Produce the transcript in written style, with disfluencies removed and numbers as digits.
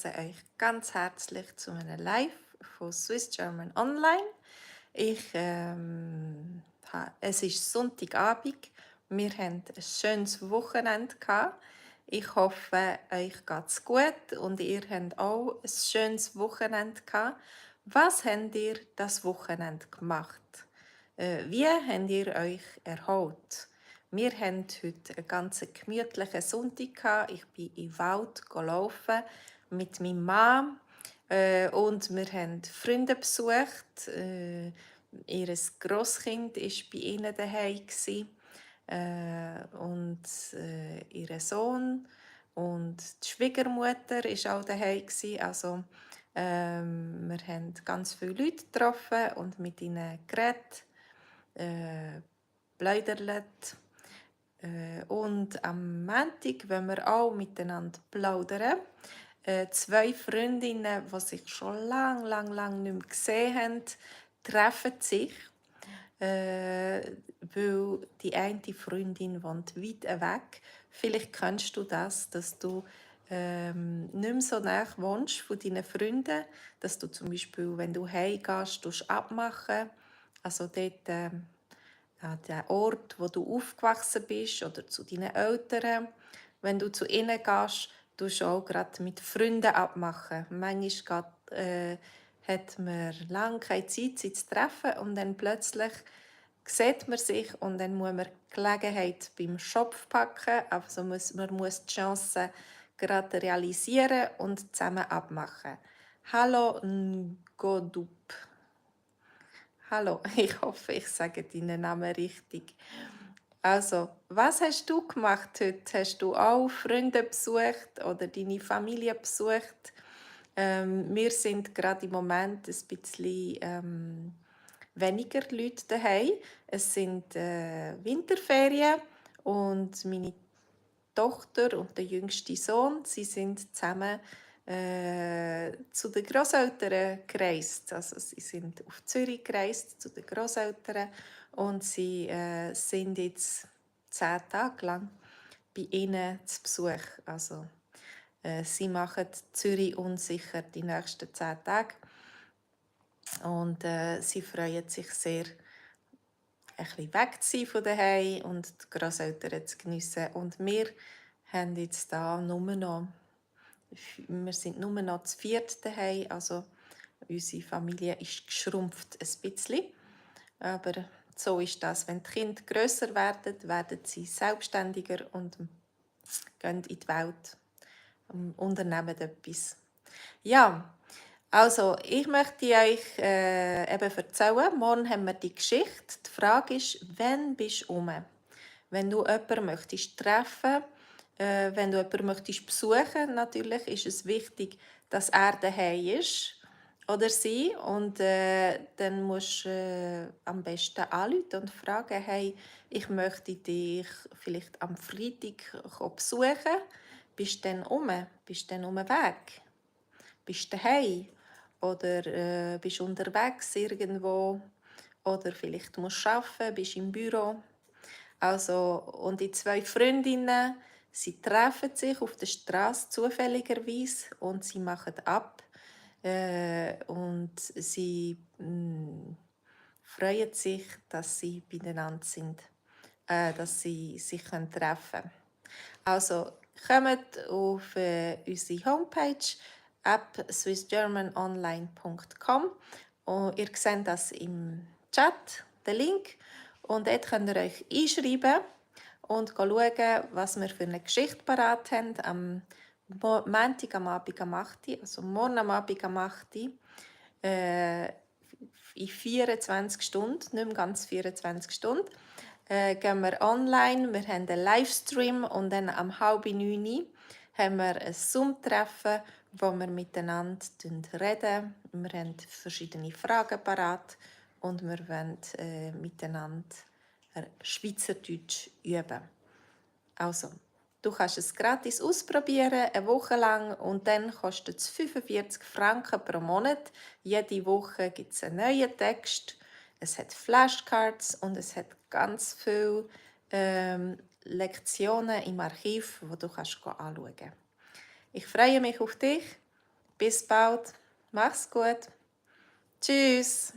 Euch ganz herzlich zu einem Live von Swiss German Online. Es ist Sonntagabend. Wir hatten ein schönes Wochenende gehabt. Ich hoffe, euch geht's gut und ihr habt auch ein schönes Wochenende gehabt. Was habt ihr das Wochenende gemacht? Wie habt ihr euch erholt? Wir haben heute einen ganz gemütlichen Sonntag gehabt. Ich bin im Wald gelaufen mit meinem Mann und wir haben Freunde besucht. Ihr Grosskind war bei ihnen daheim ihr Sohn und die Schwiegermutter war auch daheim Also wir haben ganz viele Leute getroffen und mit ihnen geredet, plaudert. Und am Montag wollen wir auch miteinander plaudern. Zwei Freundinnen, die sich schon lang nicht mehr gesehen haben, treffen sich, weil die eine Freundin wohnt weit weg. Vielleicht kennst du das, dass du nicht mehr so nah wohnst von deinen Freunden, dass du zum Beispiel, wenn du heimgehst, abmachen. Also dort an den Ort, wo du aufgewachsen bist oder zu deinen Eltern. Wenn du zu ihnen gehst, tust du auch gerade mit Freunden abmachen. Manchmal hat man lange keine Zeit, sie zu treffen und dann plötzlich sieht man sich und dann muss man die Gelegenheit beim Schopf packen. Also man muss die Chance gerade realisieren und zusammen abmachen. Hallo Ngodup. Hallo, ich hoffe, ich sage deinen Namen richtig. Also, was hast du gemacht heute? Hast du auch Freunde besucht oder deine Familie besucht? Wir sind gerade im Moment ein bisschen weniger Leute daheim. Es sind Winterferien und meine Tochter und der jüngste Sohn, sie sind zusammen zu den Großeltern gereist. Also sie sind auf Zürich gereist zu den Großeltern und sie sind jetzt 10 Tage lang bei ihnen zu Besuch. Also sie machen Zürich unsicher die nächsten 10 Tage und sie freuen sich sehr, ein bisschen weg zu sein von daheim und die Großeltern zu geniessen. Und wir haben jetzt da nur noch, wir sind nur noch zu viert daheim, also unsere Familie ist geschrumpft ein bisschen. Aber so ist das, wenn die Kinder grösser werden, werden sie selbstständiger und gehen in die Welt, unternehmen etwas. Ja, also ich möchte euch eben erzählen, morgen haben wir die Geschichte. Die Frage ist, wann bist du um? Wenn du jemanden möchtest treffen, wenn du jemanden möchtest besuchen, natürlich ist es wichtig, dass er daheim ist oder sie. Und dann musst du am besten anrufen und fragen, hey, ich möchte dich vielleicht am Freitag besuchen. Bist du dann Bist du dann Weg? Bist du daheim? Oder bist du unterwegs irgendwo? Oder vielleicht musst du arbeiten, bist im Büro. Also, und die zwei Freundinnen, sie treffen sich auf der Straße zufälligerweise und sie machen ab. Und sie freuen sich, dass sie beieinander sind, dass sie sich treffen können. Also, kommt auf unsere Homepage swissgermanonline.com und ihr seht das im Chat, den Link. Und dort könnt ihr euch einschreiben und schauen, was wir für eine Geschichte parat haben. Am Montag am Abend am 8 Uhr, also morgen am Abend am 8 Uhr, in 24 Stunden, nicht mehr ganz 24 Stunden, gehen wir online. Wir haben einen Livestream und dann am 8:30 haben wir ein Zoom-Treffen, wo wir miteinander reden. Wir haben verschiedene Fragen parat und wir wollen miteinander Schweizerdeutsch üben. Also, du kannst es gratis ausprobieren, eine Woche lang, und dann kostet es 45 Franken pro Monat. Jede Woche gibt es einen neuen Text. Es hat Flashcards und es hat ganz viele Lektionen im Archiv, die du anschauen kannst. Ich freue mich auf dich Bis bald. Mach's gut. Tschüss.